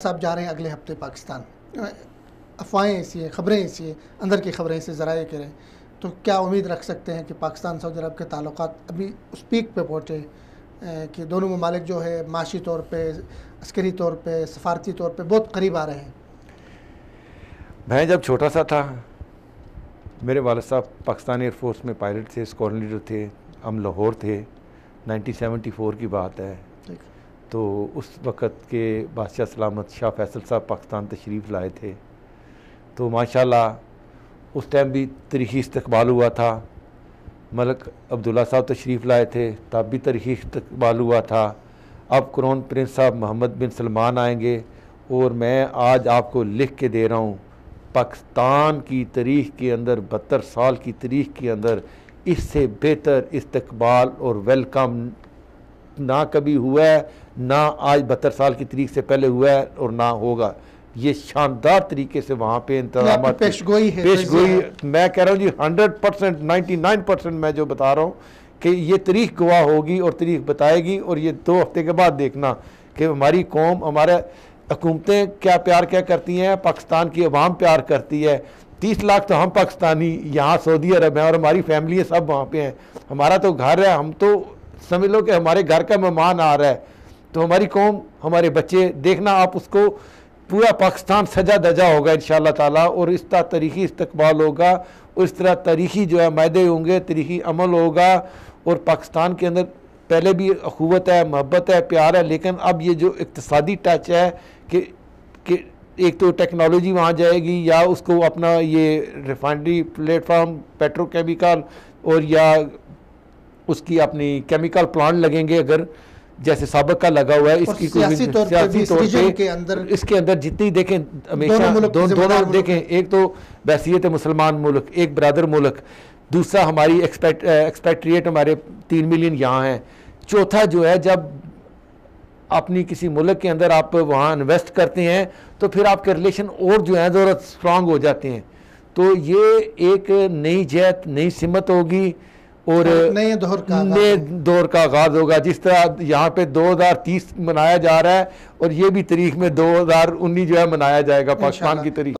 साहब जा रहे हैं अगले हफ्ते पाकिस्तान। अफवाहें ऐसी हैं, खबरें ऐसी हैं, अंदर की खबरें ऐसे ज़राए कह रहे हैं, तो क्या उम्मीद रख सकते हैं कि पाकिस्तान सऊदी अरब के ताल्लुकात अभी उस पीक पे पहुँचे कि दोनों ममालिक जो है माशी तौर पे, अस्करी तौर पे, सफारती तौर पे बहुत करीब आ रहे हैं? मैं जब छोटा सा था, मेरे वालिद साहब पाकिस्तान एयरफोर्स में पायलट थे, स्क्वाड्रन लीडर थे, हम लाहौर थे, 1974 की बात है। तो उस वक़्त के बादशाह सलामत शाह फैसल साहब पाकिस्तान तशरीफ़ लाए थे, तो माशाल्लाह उस टाइम भी तारीख़ी इस्तकबाल हुआ था। मलिक अब्दुल्ला साहब तशरीफ़ लाए थे, तब भी तारीख़ी इस्तकबाल हुआ था। अब क्राउन प्रिंस साहब मोहम्मद बिन सलमान आएंगे, और मैं आज आपको लिख के दे रहा हूँ, पाकिस्तान की तारीख़ के अंदर 72 साल की तारीख़ के अंदर इससे बेहतर इस्तकबाल और वेलकम ना कभी हुआ है, ना आज 72 साल की तारीख से पहले हुआ है और ना होगा। ये शानदार तरीके से वहाँ पे इंतजाम पेशगोई है, मैं कह रहा हूँ जी 100%, 99% मैं जो बता रहा हूँ कि ये तारीख गवाह होगी और तारीख बताएगी। और ये 2 हफ्ते के बाद देखना कि हमारी कौम, हमारे हुकूमतें क्या प्यार क्या करती हैं, पाकिस्तान की अवाम प्यार करती है। 30 लाख तो हम पाकिस्तानी यहाँ सऊदी अरब हैं और हमारी फैमिली सब वहाँ पे हैं। हमारा तो घर है, हम तो समझ लो कि हमारे घर का मेहमान आ रहा है। तो हमारी कौम, हमारे बच्चे, देखना आप उसको, पूरा पाकिस्तान सजा धजा होगा इंशाअल्लाह ताला, और इस तरह तारीख़ी इस्तकबाल होगा, और इस तरह तारीख़ी जो है मायदे होंगे, तारीख़ी अमल होगा। और पाकिस्तान के अंदर पहले भी अखुवत है, मोहब्बत है, प्यार है, लेकिन अब ये जो इक़्तिसादी टच है कि एक तो टेक्नोलॉजी वहाँ जाएगी, या उसको अपना ये रिफाइनरी प्लेटफार्म, पेट्रोकेमिकल, और या उसकी अपनी केमिकल प्लांट लगेंगे, अगर जैसे साबिक का लगा हुआ है, इसकी सियासी तौर पे इसके अंदर जितनी देखें, हमेशा दोनों देखें, एक तो बैसियत मुसलमान मुल्क, एक ब्रदर मुल्क, दूसरा हमारी एक्सपेट्रिएट हमारे 3 मिलियन यहाँ हैं, चौथा जो है जब अपनी किसी मुल्क के अंदर आप वहाँ इन्वेस्ट करते हैं तो फिर आपके रिलेशन और जो है ज़रा स्ट्रांग हो जाते हैं। तो ये एक नई जहत, नई सिमत होगी और नए दौर का आगाज़ होगा। जिस तरह यहाँ पे 2030 मनाया जा रहा है, और ये भी तारीख में 2019 जो है मनाया जाएगा पाकिस्तान की तारीख।